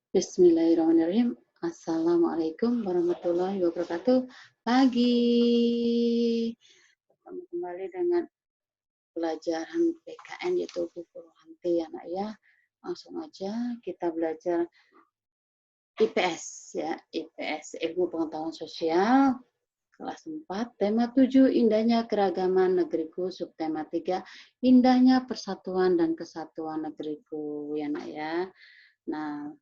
Bismillahirrahmanirrahim. Assalamualaikum warahmatullahi wabarakatuh. Pagi. Bertemu kembali dengan pelajaran PKN yaitu buku rohani anak ya. Langsung aja kita belajar IPS ya. IPS Ilmu Pengetahuan Sosial kelas 4, tema 7 indahnya keragaman negeriku, subtema 3 indahnya persatuan dan kesatuan negeriku ya nak ya. Nah,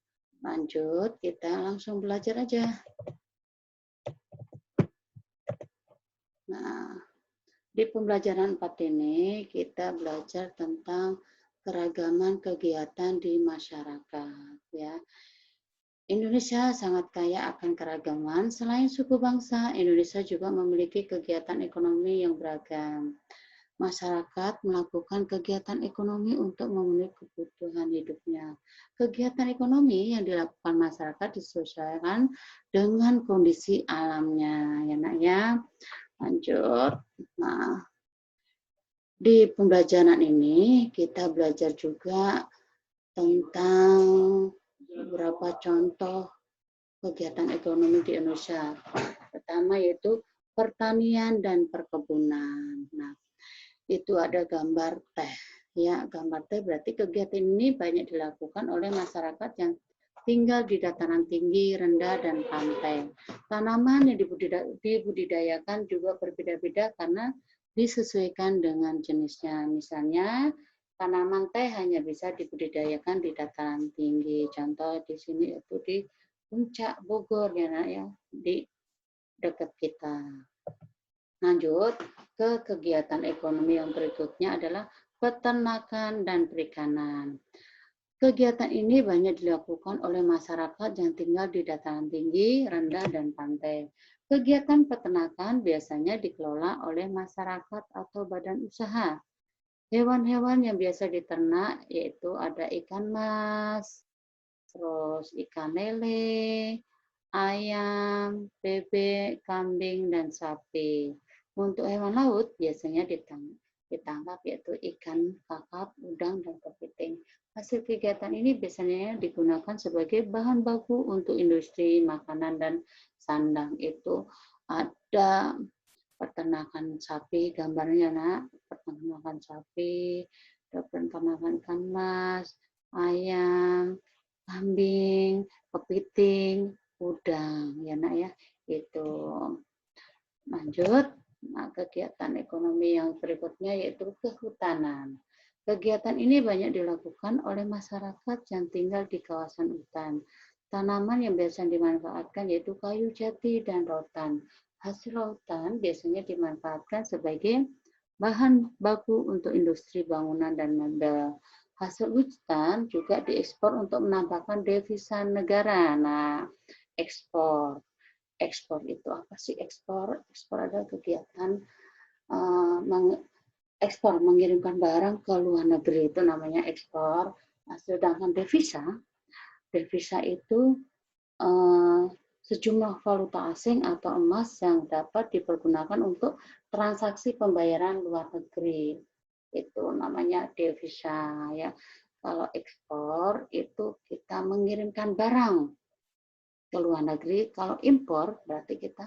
lanjut, kita langsung belajar aja. Nah, di pembelajaran 4 ini kita belajar tentang keragaman kegiatan di masyarakat ya. Indonesia sangat kaya akan keragaman. Selain suku bangsa, Indonesia juga memiliki kegiatan ekonomi yang beragam. Masyarakat melakukan kegiatan ekonomi untuk memenuhi kebutuhan hidupnya. Kegiatan ekonomi yang dilakukan masyarakat disesuaikan dengan kondisi alamnya, ya nak ya. Lanjut. Nah, di pembelajaran ini kita belajar juga tentang beberapa contoh kegiatan ekonomi di Indonesia. Pertama yaitu pertanian dan perkebunan. Nah, itu ada gambar teh. Ya, gambar teh berarti kegiatan ini banyak dilakukan oleh masyarakat yang tinggal di dataran tinggi, rendah, dan pantai. Tanaman yang dibudidayakan juga berbeda-beda karena disesuaikan dengan jenisnya. Misalnya, tanaman teh hanya bisa dibudidayakan di dataran tinggi. Contoh di sini itu di Puncak Bogor ya, di dekat kita. Lanjut ke kegiatan ekonomi yang berikutnya adalah peternakan dan perikanan. Kegiatan ini banyak dilakukan oleh masyarakat yang tinggal di dataran tinggi, rendah, dan pantai. Kegiatan peternakan biasanya dikelola oleh masyarakat atau badan usaha. Hewan-hewan yang biasa diternak yaitu ada ikan mas, terus ikan lele, ayam, bebek, kambing, dan sapi. Untuk hewan laut biasanya ditangkap yaitu ikan kakap, udang, dan kepiting. Hasil kegiatan ini biasanya digunakan sebagai bahan baku untuk industri makanan dan sandang. Itu ada peternakan sapi, gambarnya nak, peternakan sapi, peternakan ikan mas, ayam, kambing, kepiting, udang, ya nak ya, itu. Lanjut, nah, kegiatan ekonomi yang berikutnya yaitu kehutanan. Kegiatan ini banyak dilakukan oleh masyarakat yang tinggal di kawasan hutan. Tanaman yang biasa dimanfaatkan yaitu kayu jati dan rotan. Hasil hutan biasanya dimanfaatkan sebagai bahan baku untuk industri bangunan dan mebel. Hasil hutan juga diekspor untuk menambahkan devisa negara. Nah, ekspor. Ekspor itu apa sih ekspor? Ekspor adalah kegiatan ekspor, mengirimkan barang ke luar negeri, itu namanya ekspor. Nah, sedangkan devisa, devisa itu sejumlah valuta asing atau emas yang dapat dipergunakan untuk transaksi pembayaran luar negeri. Itu namanya devisa ya. Kalau ekspor itu kita mengirimkan barang ke luar negeri, kalau impor berarti kita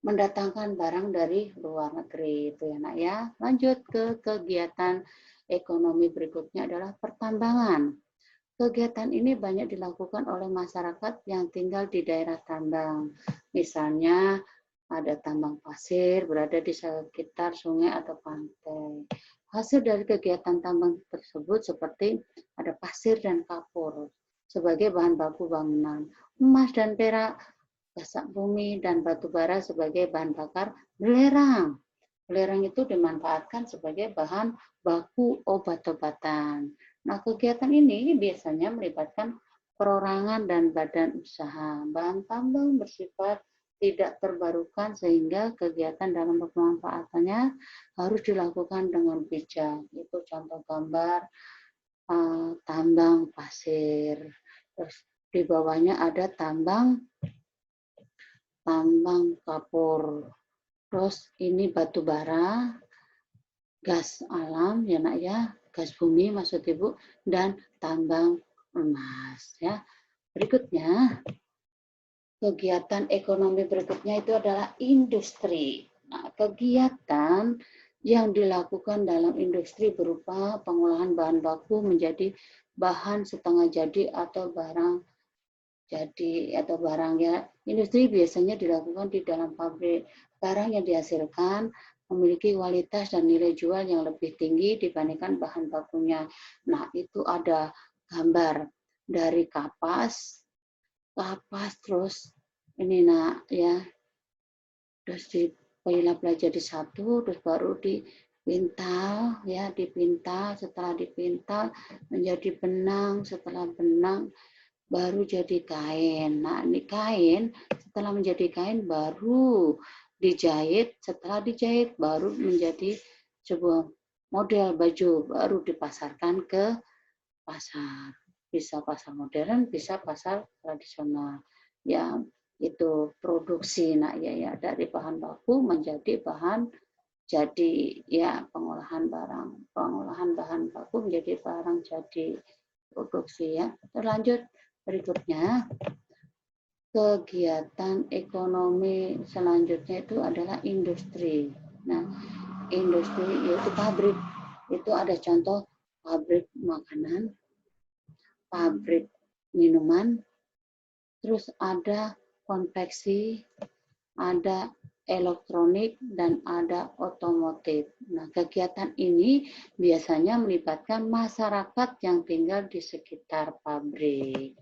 mendatangkan barang dari luar negeri itu ya nak ya. Lanjut ke kegiatan ekonomi berikutnya adalah pertambangan. Kegiatan ini banyak dilakukan oleh masyarakat yang tinggal di daerah tambang. Misalnya ada tambang pasir berada di sekitar sungai atau pantai. Hasil dari kegiatan tambang tersebut seperti ada pasir dan kapur sebagai bahan baku bangunan, emas dan perak, gasak bumi, dan batu bara sebagai bahan bakar belerang. Belerang itu dimanfaatkan sebagai bahan baku obat-obatan. Nah, kegiatan ini biasanya melibatkan perorangan dan badan usaha. Bahan tambang bersifat tidak terbarukan sehingga kegiatan dalam pemanfaatannya harus dilakukan dengan bijak. Itu contoh gambar tambang pasir. Terus di bawahnya ada tambang kapur. Terus ini batu bara, gas alam ya nak ya, gas bumi maksud Ibu, dan tambang emas ya. Berikutnya, kegiatan ekonomi berikutnya itu adalah industri. Nah, kegiatan yang dilakukan dalam industri berupa pengolahan bahan baku menjadi bahan setengah jadi atau barang jadi atau barang ya. Industri biasanya dilakukan di dalam pabrik. Barang yang dihasilkan memiliki kualitas dan nilai jual yang lebih tinggi dibandingkan bahan bakunya. Nah, itu ada gambar dari kapas, terus ini nak ya, terus pelajari satu, terus baru dipintal ya, dipintal, setelah dipintal menjadi benang, setelah benang baru jadi kain. Nah, ini kain setelah menjadi kain baru dijahit, setelah dijahit baru menjadi sebuah model baju, baru dipasarkan ke pasar. Bisa pasar modern, bisa pasar tradisional. Ya, itu produksi nak ya dari bahan baku menjadi bahan jadi ya pengolahan bahan baku menjadi barang jadi produksi ya. Terlanjut berikutnya, kegiatan ekonomi selanjutnya itu adalah industri. Nah, industri yaitu pabrik. Itu ada contoh pabrik makanan, pabrik minuman, terus ada konveksi, ada elektronik, dan ada otomotif. Nah, kegiatan ini biasanya melibatkan masyarakat yang tinggal di sekitar pabrik.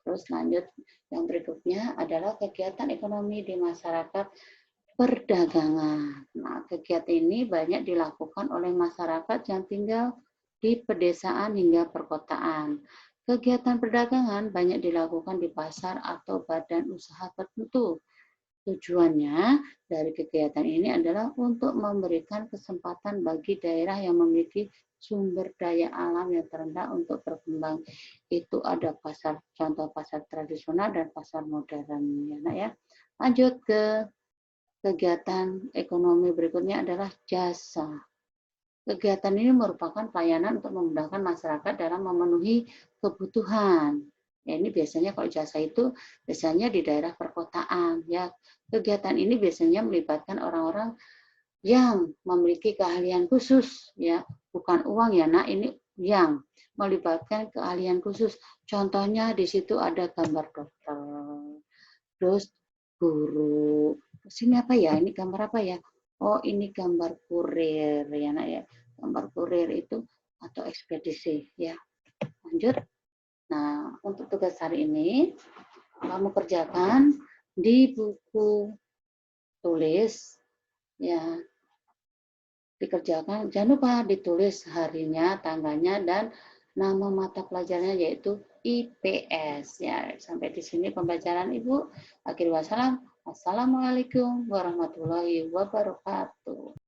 Terus lanjut, yang berikutnya adalah kegiatan ekonomi di masyarakat perdagangan. Nah, kegiatan ini banyak dilakukan oleh masyarakat yang tinggal di pedesaan hingga perkotaan. Kegiatan perdagangan banyak dilakukan di pasar atau badan usaha tertentu. Tujuannya dari kegiatan ini adalah untuk memberikan kesempatan bagi daerah yang memiliki sumber daya alam yang terendah untuk berkembang. Itu ada pasar, contoh pasar tradisional dan pasar modern. Ya, nah ya. Lanjut ke kegiatan ekonomi berikutnya adalah jasa. Kegiatan ini merupakan pelayanan untuk memudahkan masyarakat dalam memenuhi kebutuhan. Ya, ini biasanya kalau jasa itu biasanya di daerah perkotaan. Ya, kegiatan ini biasanya melibatkan orang-orang yang memiliki keahlian khusus. Ya, bukan uang ya, nak. Ini yang melibatkan keahlian khusus. Contohnya di situ ada gambar dokter, terus guru. Sini apa ya? Ini gambar apa ya? Oh, ini gambar kurir ya, nak ya. Gambar kurir itu atau ekspedisi ya. Lanjut. Nah, untuk tugas hari ini kamu kerjakan di buku tulis ya. Dikerjakan, jangan lupa ditulis harinya, tanggalnya, dan nama mata pelajarannya yaitu IPS ya. Sampai di sini pembelajaran Ibu. Akhir wassalam. Assalamualaikum warahmatullahi wabarakatuh.